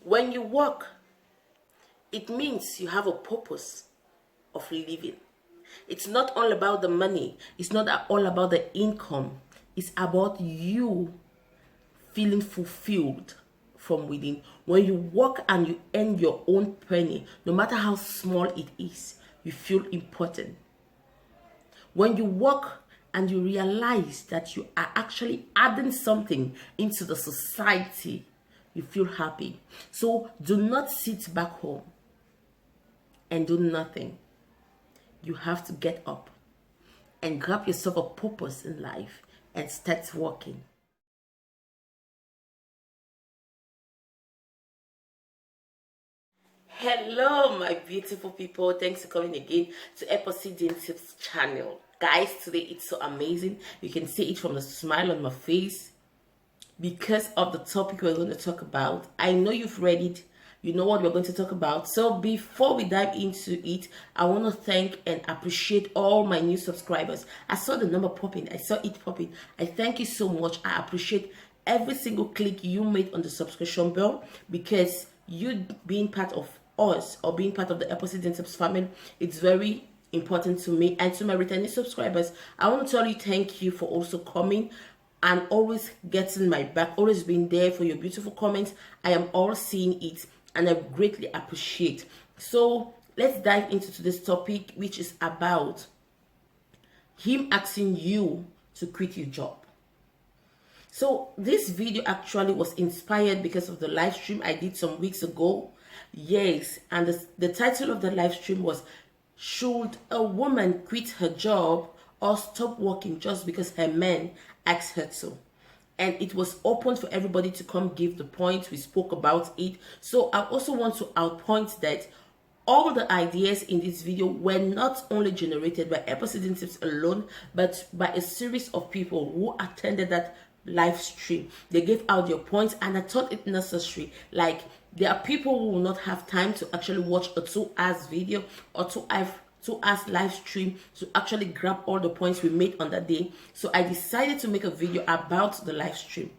When you work, it means you have a purpose of living. It's not all about the money. It's not all about the income. It's about you feeling fulfilled from within. When you work and you earn your own penny, no matter how small it is, you feel important. When you work and you realize that you are actually adding something into the society, you feel happy. So do not sit back home and do nothing. You have to get up and grab yourself a purpose in life and start working. Hello my beautiful people, thanks for coming again to Bossy Wife channel. Guys, today it's so amazing. You can see it from the smile on my face because of the topic we're going to talk about. I know you've read it, you know what we're going to talk about. So before we dive into it, I want to thank and appreciate all my new subscribers. I saw the number popping, I saw it popping. I thank you so much. I appreciate every single click you made on the subscription bell, because you being part of us or being part of the Bossy Wife family, it's very important to me. And to my returning subscribers, I want to tell you thank you for also coming and always getting my back, always being there for your beautiful comments. I am all seeing it and I greatly appreciate. So let's dive into today's topic, which is about him asking you to quit your job. So this video actually was inspired because of the live stream I did some weeks ago. Yes, and the title of the live stream was, should a woman quit her job or stop working just because her man asked her to? And it was open for everybody to come give the point. We spoke about it. So I also want to outpoint that all the ideas in this video were not only generated by Bossy Wife alone, but by a series of people who attended that live stream. They gave out their points and I thought it necessary. Like, there are people who will not have time to actually watch a 2 hours video or 2 hours live stream to actually grab all the points we made on that day. So I decided to make a video about the live stream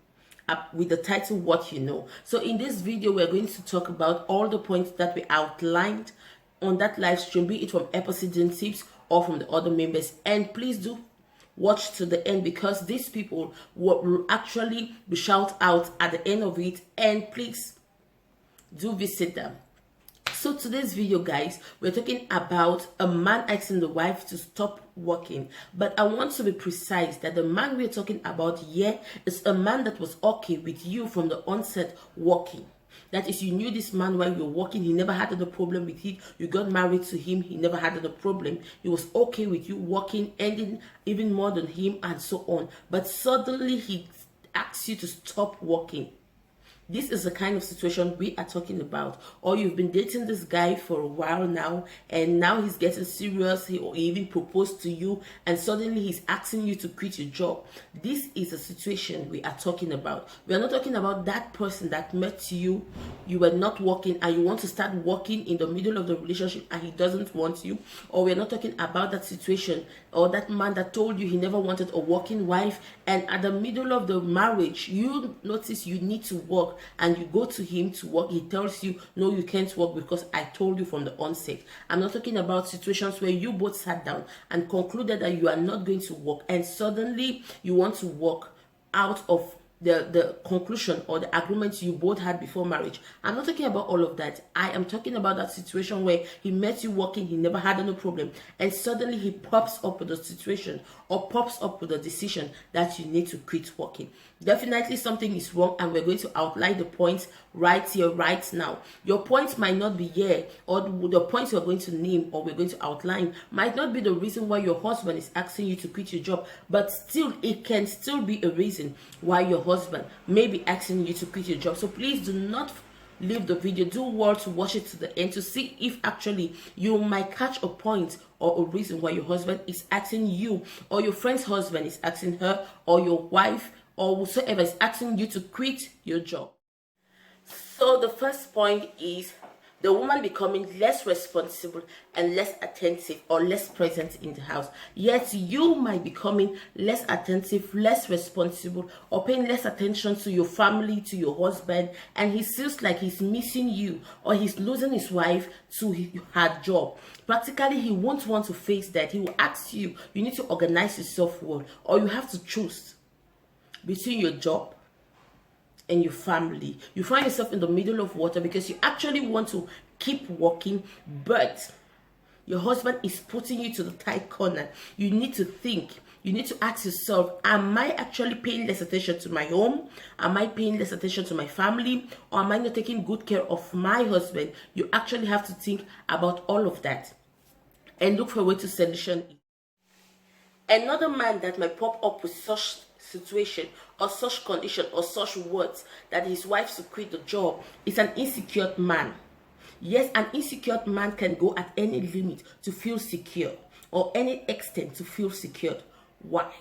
with the title What You Know. So in this video we're going to talk about all the points that we outlined on that live stream, be it from Bossy Wife or from the other members. And please do watch to the end, because these people will actually be shout out at the end of it, and please do visit them. So today's video, guys, we're talking about a man asking the wife to stop working. But I want to be precise that the man we're talking about here is a man that was okay with you from the onset working. That is, you knew this man while you were working, he never had a problem with it. You got married to him, he never had a problem. He was okay with you working, ending even more than him, and so on. But suddenly he asks you to stop working. This is the kind of situation we are talking about. Or you've been dating this guy for a while now, and now he's getting serious, he even proposed to you, and suddenly he's asking you to quit your job. This is a situation we are talking about. We are not talking about that person that met you, you were not working, and you want to start working in the middle of the relationship and he doesn't want you. Or we're not talking about that situation, or that man that told you he never wanted a working wife, and at the middle of the marriage you notice you need to work, and you go to him to work. He tells you, no, you can't work because I told you from the onset. I'm not talking about situations where you both sat down and concluded that you are not going to work, and suddenly you want to work out of the conclusion or the agreements you both had before marriage. I'm not talking about all of that. I am talking about that situation where he met you working, he never had any problem, and suddenly he pops up with a situation or pops up with a decision that you need to quit working. Definitely something is wrong, and we're going to outline the points right here, right now. Your points might not be here, or the points you're going to name or we're going to outline might not be the reason why your husband is asking you to quit your job, but still it can still be a reason why your husband may be asking you to quit your job. So please do not leave the video. Do well to watch it to the end to see if actually you might catch a point or a reason why your husband is asking you, or your friend's husband is asking her, or your wife or whosoever is asking you to quit your job. So the first point is, the woman becoming less responsible and less attentive or less present in the house. Yet you might becoming less attentive, less responsible, or paying less attention to your family, to your husband, and he feels like he's missing you, or he's losing his wife to her job. Practically, he won't want to face that. He will ask you, you need to organize yourself well, or you have to choose between your job and your family. You find yourself in the middle of water because you actually want to keep working, but your husband is putting you to the tight corner. You need to think. You need to ask yourself, am I actually paying less attention to my home? Am I paying less attention to my family? Or am I not taking good care of my husband? You actually have to think about all of that and look for a way to solution it. Another man that might pop up with such situation or such condition or such words that his wife should quit the job is an insecure man. Yes, an insecure man can go at any limit to feel secure, or any extent to feel secured. Why?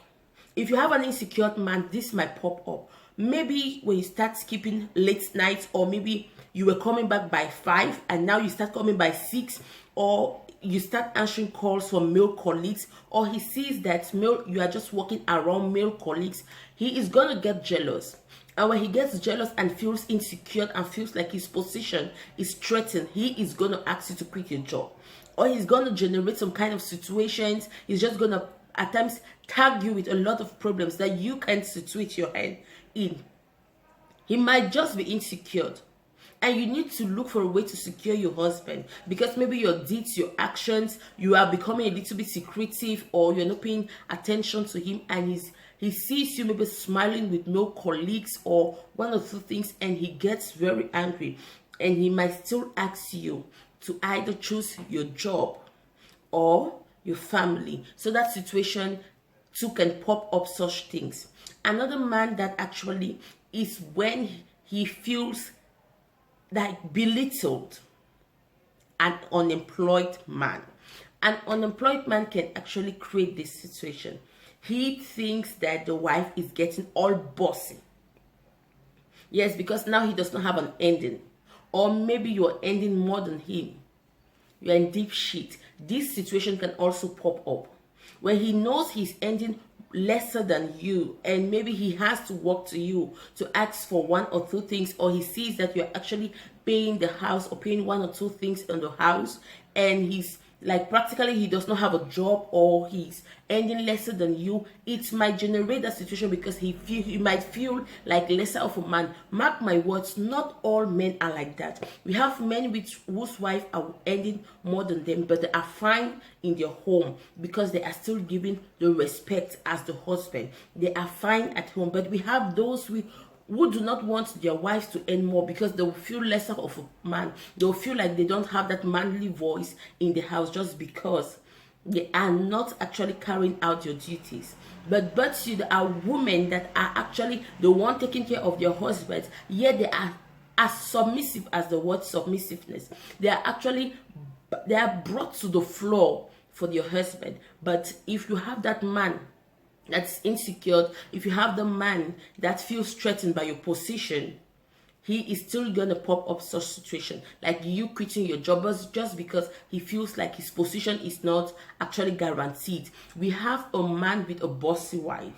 If you have an insecure man, this might pop up. Maybe when you start skipping late nights, or maybe you were coming back by 5 and now you start coming by 6, or you start answering calls from male colleagues, or he sees that you are just walking around male colleagues, he is going to get jealous. And when he gets jealous and feels insecure and feels like his position is threatened, he is going to ask you to quit your job. Or he's going to generate some kind of situations. He's just going to at times tag you with a lot of problems that you can't situate your hand in. He might just be insecure. And you need to look for a way to secure your husband, because maybe your deeds, your actions, you are becoming a little bit secretive, or you're not paying attention to him, and he sees you maybe smiling with male colleagues or one or two things, and he gets very angry, and he might still ask you to either choose your job or your family. So that situation too can pop up such things. Another man that actually is when he feels like belittled, an unemployed man. An unemployed man can actually create this situation. He thinks that the wife is getting all bossy. Yes, because now he does not have an ending. Or maybe you're ending more than him. You're in deep shit. This situation can also pop up where he knows he's ending lesser than you, and maybe he has to walk to you to ask for one or two things, or he sees that you're actually paying the house or paying one or two things in the house, and he's like practically he does not have a job, or he's earning lesser than you. It might generate that situation because he might feel like lesser of a man. Mark my words, not all men are like that. We have men whose wife are earning more than them, but they are fine in their home because they are still giving the respect as the husband. They are fine at home. But we have those who do not want their wives to earn more because they will feel lesser of a man. They will feel like they don't have that manly voice in the house just because they are not actually carrying out your duties. But you, there are women that are actually the one taking care of their husbands, yet they are as submissive as the word submissiveness. They are brought to the floor for your husband. But if you have that man that's insecure, if you have the man that feels threatened by your position, he is still gonna pop up such situation like you quitting your job just because he feels like his position is not actually guaranteed. We have a man with a bossy wife.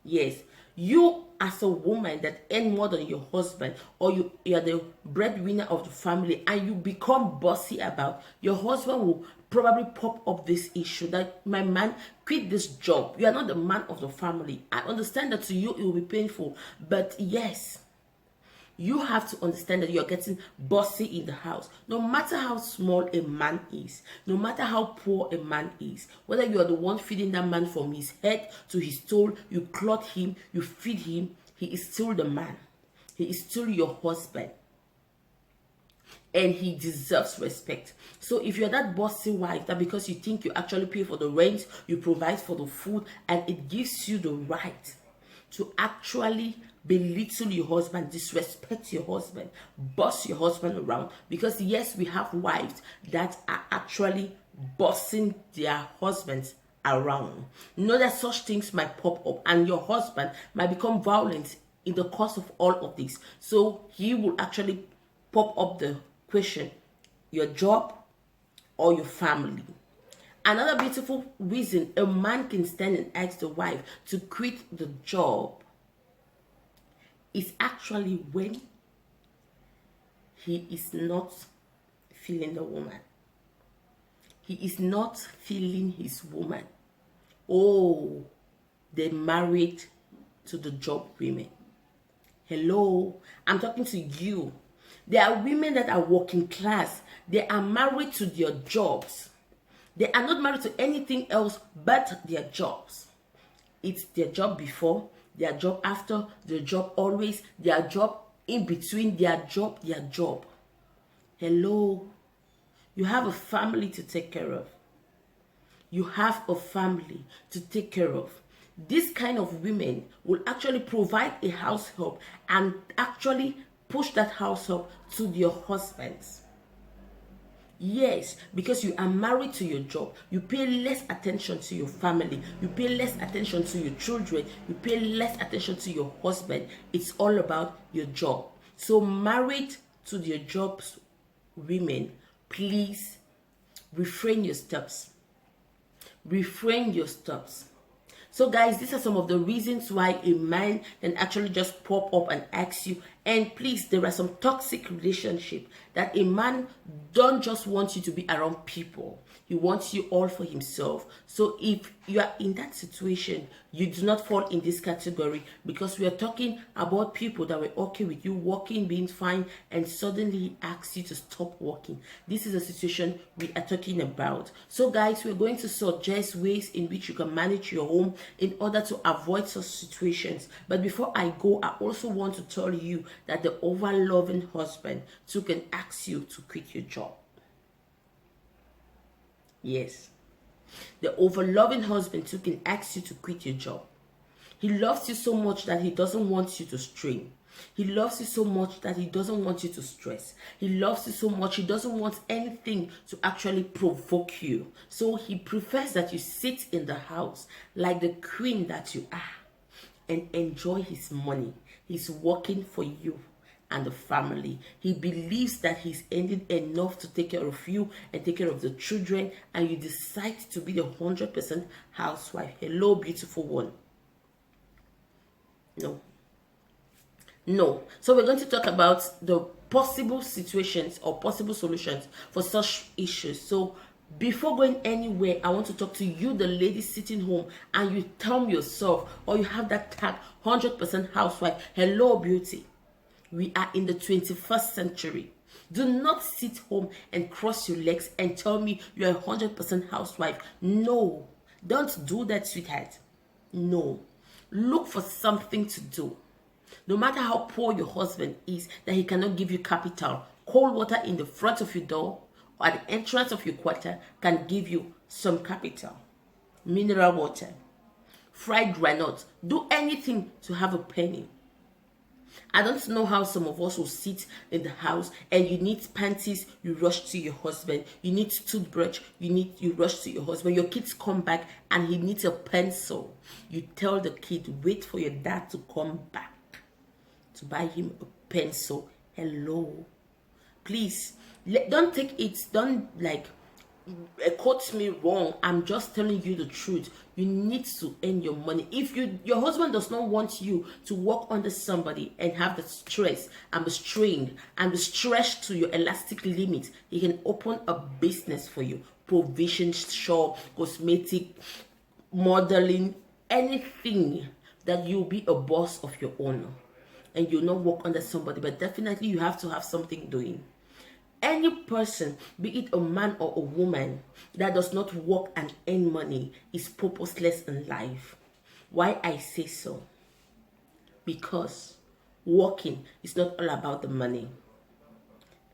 Yes, you as a woman that earn more than your husband, or you are the breadwinner of the family, and you become bossy about your husband, will probably pop up this issue that my man quit this job. You are not the man of the family. I understand that to you it will be painful, but yes, you have to understand that you're getting bossy in the house. No matter how small a man is, no matter how poor a man is, whether you are the one feeding that man from his head to his toe, you clothe him, you feed him, he is still the man. He is still your husband. And he deserves respect. So if you're that bossy wife, that because you think you actually pay for the rent, you provide for the food, and it gives you the right to actually belittle your husband, disrespect your husband, boss your husband around. Because yes, we have wives that are actually bossing their husbands around. Know that such things might pop up, and your husband might become violent in the course of all of this. So he will actually pop up the question: your job or your family? Another beautiful reason a man can stand and ask the wife to quit the job is actually when he is not feeling the woman. He is not feeling his woman. Oh, they married to the job women. Hello, I'm talking to you. There are women that are working class. They are married to their jobs. They are not married to anything else but their jobs. It's their job before, their job after, their job always, their job in between, their job. Hello, you have a family to take care of. You have a family to take care of. This kind of women will actually provide a house help and actually push that house help to your husbands. Yes, because you are married to your job, you pay less attention to your family, you pay less attention to your children, you pay less attention to your husband. It's all about your job. So married to your jobs women, please refrain your steps. Refrain your steps. So guys, these are some of the reasons why a man can actually just pop up and ask you. And please, there are some toxic relationship that a man don't just want you to be around people. He wants you all for himself. So if you are in that situation, you do not fall in this category, because we are talking about people that were okay with you working, being fine, and suddenly he asks you to stop working. This is a situation we are talking about. So guys, we're going to suggest ways in which you can manage your home in order to avoid such situations. But before I go, I also want to tell you that the over-loving husband too can ask you to quit your job. Yes. The over-loving husband too can ask you to quit your job. He loves you so much that he doesn't want you to strain. He loves you so much that he doesn't want you to stress. He loves you so much, he doesn't want anything to actually provoke you. So he prefers that you sit in the house like the queen that you are and enjoy his money. He's working for you and the family. He believes that he's earning enough to take care of you and take care of the children, and you decide to be the 100% housewife. Hello, beautiful one. No. So we're going to talk about the possible situations or possible solutions for such issues. So before going anywhere, I want to talk to you, the lady sitting home, and you term yourself, or you have that tag 100% housewife. Hello, beauty. We are in the 21st century. Do not sit home and cross your legs and tell me you're a 100% housewife. No, don't do that, sweetheart. No, look for something to do. No matter how poor your husband is, that he cannot give you capital, cold water in the front of your door or at the entrance of your quarter can give you some capital. Mineral water, fried granite, do anything to have a penny. I don't know how some of us will sit in the house and you need panties, you rush to your husband. You need toothbrush, you rush to your husband. Your kids come back and he needs a pencil. You tell the kid, wait for your dad to come back to buy him a pencil. Hello. Please, don't take it, don't quote me wrong. I'm just telling you the truth. You need to earn your money. If your husband does not want you to work under somebody and have the stress and the strain and the stretch to your elastic limit, he can open a business for you. Provision shop, cosmetic, modeling, anything that you'll be a boss of your own and you'll not work under somebody. But definitely you have to have something doing. Any person, be it a man or a woman, that does not work and earn money is purposeless in life. Why I say so? Because working is not all about the money.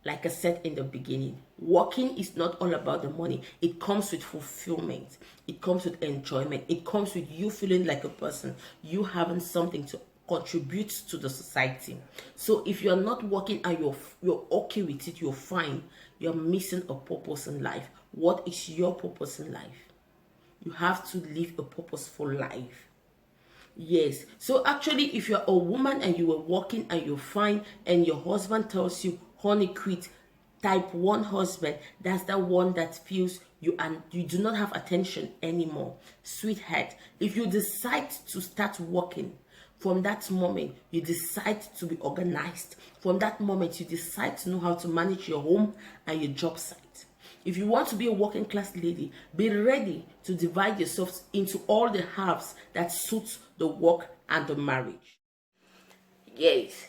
Like I said in the beginning, working is not all about the money. It comes with fulfillment. It comes with enjoyment. It comes with you feeling like a person. You having something to contribute to the society. So if you're not working and you're okay with it, you're fine, you're missing a purpose in life. What is your purpose in life? You have to live a purposeful life. Yes. So actually, if you're a woman and you were working and you're fine and your husband tells you, honey, quit, Type 1 husband, that's the one that feels you do not have attention anymore. Sweetheart, if you decide to start working, from that moment you decide to be organized. From that moment you decide to know how to manage your home and your job site. If you want to be a working class lady, be ready to divide yourself into all the halves that suits the work and the marriage. Yes.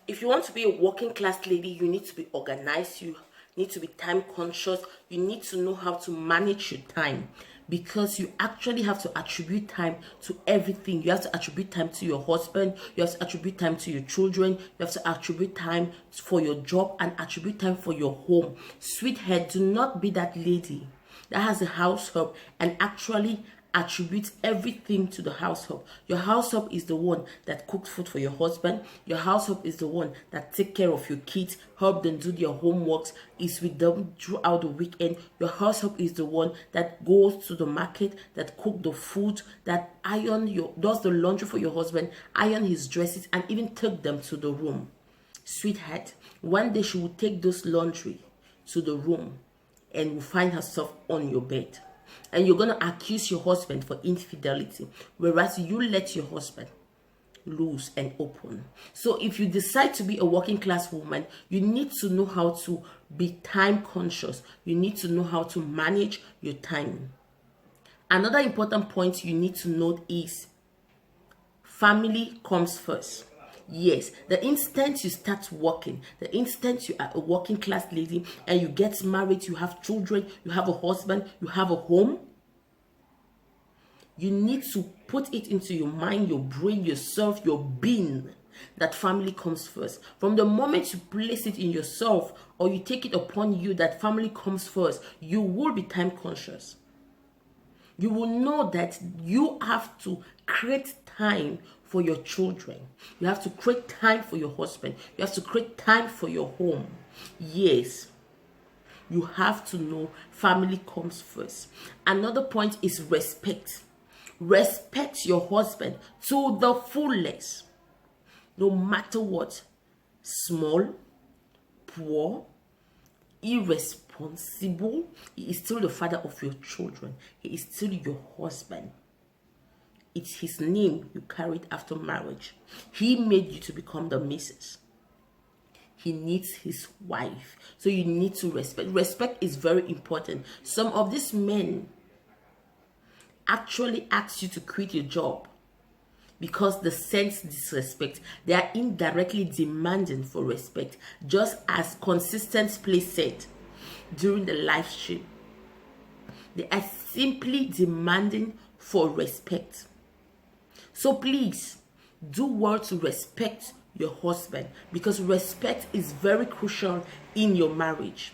If you want to be a working class lady, you need to be organized, you need to be time conscious, you need to know how to manage your time, because you actually have to attribute time to everything. You have to attribute time to your husband, you have to attribute time to your children, you have to attribute time for your job, and attribute time for your home. Sweetheart, do not be that lady that has a house help and actually attribute everything to the house help. Your house help is the one that cooks food for your husband. Your house help is the one that take care of your kids, help them do their homeworks, is with them throughout the weekend. Your house help is the one that goes to the market, that cook the food, that does the laundry for your husband, iron his dresses, and even take them to the room. Sweetheart, one day she will take those laundry to the room and will find herself on your bed. And you're going to accuse your husband for infidelity, whereas you let your husband loose and open. So if you decide to be a working class woman, you need to know how to be time conscious. You need to know how to manage your time. Another important point you need to note is family comes first. Yes, the instant you start working, the instant you are a working class lady and you get married, you have children, you have a husband, you have a home, you need to put it into your mind, your brain, yourself, your being, that family comes first. From the moment you place it in yourself or you take it upon you that family comes first, you will be time conscious. You will know that you have to create time for your children. You have to create time for your husband. You have to create time for your home. Yes, you have to know family comes first. Another point is respect. Respect your husband to the fullest. No matter what, small, poor, irresponsible, he is still the father of your children. He is still your husband. It's his name you carried after marriage. He made you to become the missus. He needs his wife. So you need to respect. Respect is very important. Some of these men actually ask you to quit your job because they sense disrespect. They are indirectly demanding for respect, just as Consistent Play said during the live stream. They are simply demanding for respect. So please do well to respect your husband, because respect is very crucial in your marriage.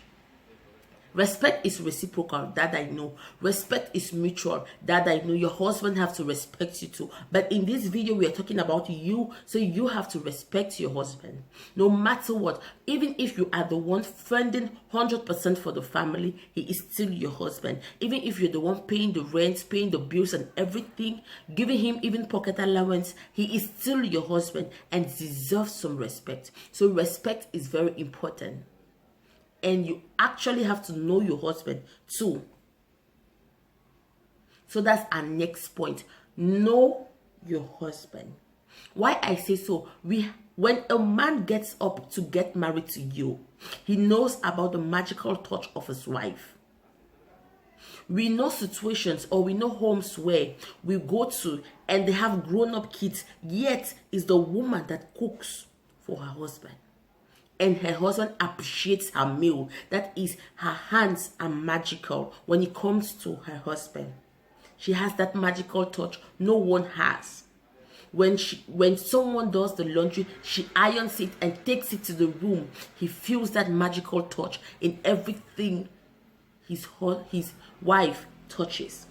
Respect is reciprocal, that I know. Respect is mutual, that I know. Your husband have to respect you too. But in this video, we are talking about you, so you have to respect your husband. No matter what, even if you are the one funding 100% for the family, he is still your husband. Even if you're the one paying the rent, paying the bills and everything, giving him even pocket allowance, he is still your husband and deserves some respect. So respect is very important. And you actually have to know your husband too. So that's our next point. Know your husband. Why I say so, when a man gets up to get married to you, he knows about the magical touch of his wife. We know situations or we know homes where we go to and they have grown-up kids, yet it's the woman that cooks for her husband. And her husband appreciates her meal. That is, her hands are magical when it comes to her husband. She has that magical touch no one has. When someone does the laundry, she irons it and takes it to the room. He feels that magical touch in everything his wife touches.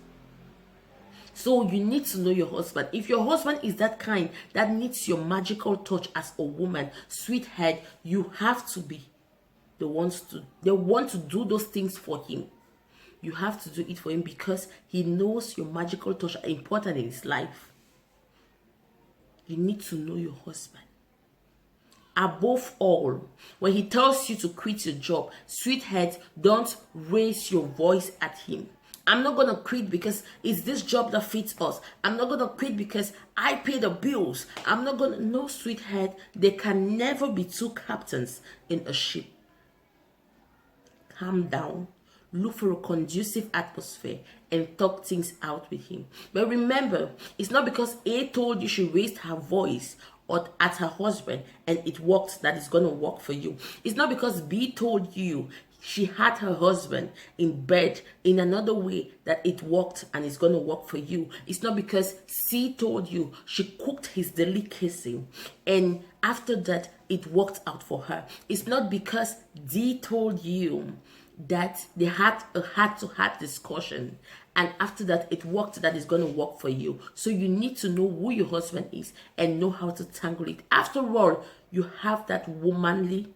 So you need to know your husband. If your husband is that kind that needs your magical touch as a woman, sweetheart, you have to be the ones they want to do those things for him. You have to do it for him because he knows your magical touch are important in his life. You need to know your husband. Above all, when he tells you to quit your job, sweetheart, don't raise your voice at him. I'm not gonna quit because it's this job that fits us. I'm not gonna quit because I pay the bills. I'm not gonna. No, sweetheart, there can never be two captains in a ship. Calm down, look for a conducive atmosphere, and talk things out with him. But remember, it's not because A told you she raised her voice or at her husband and it worked that it's gonna work for you. It's not because B told you she had her husband in bed in another way that it worked and it's gonna work for you. It's not because C told you she cooked his delicacy and after that it worked out for her. It's not because D told you that they had a heart-to-heart discussion and after that it worked that is going to work for you. So you need to know who your husband is and know how to tangle it. After all, you have that womanly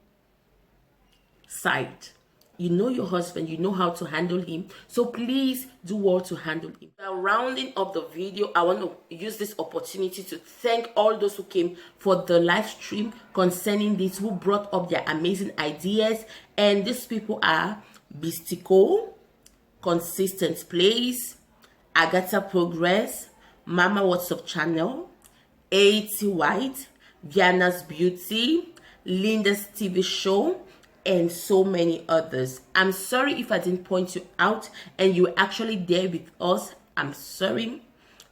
side. You know your husband, you know how to handle him, so please do well to handle him. Now, rounding up the video, I want to use this opportunity to thank all those who came for the live stream concerning this, who brought up their amazing ideas. And these people are Bistico, Consistent Plays, Agatha Progress, Mama WhatsApp Channel, A.T. White, Diana's Beauty, Linda's TV Show, and so many others. I'm sorry if I didn't point you out and you were actually there with us. I'm sorry.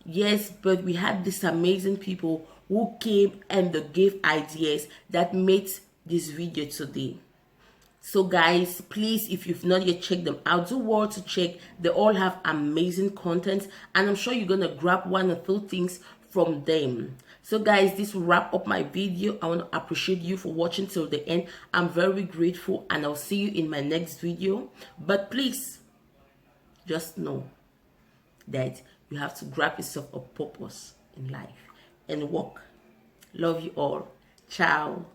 Yes, but we had these amazing people who came and they gave ideas that made this video today. So guys, please, if you've not yet checked them out, do well to check. They all have amazing content and I'm sure you're gonna grab one or two things from them. So guys, this will wrap up my video. I want to appreciate you for watching till the end. I'm very grateful and I'll see you in my next video. But please, just know that you have to grab yourself a purpose in life and walk. Love you all. Ciao.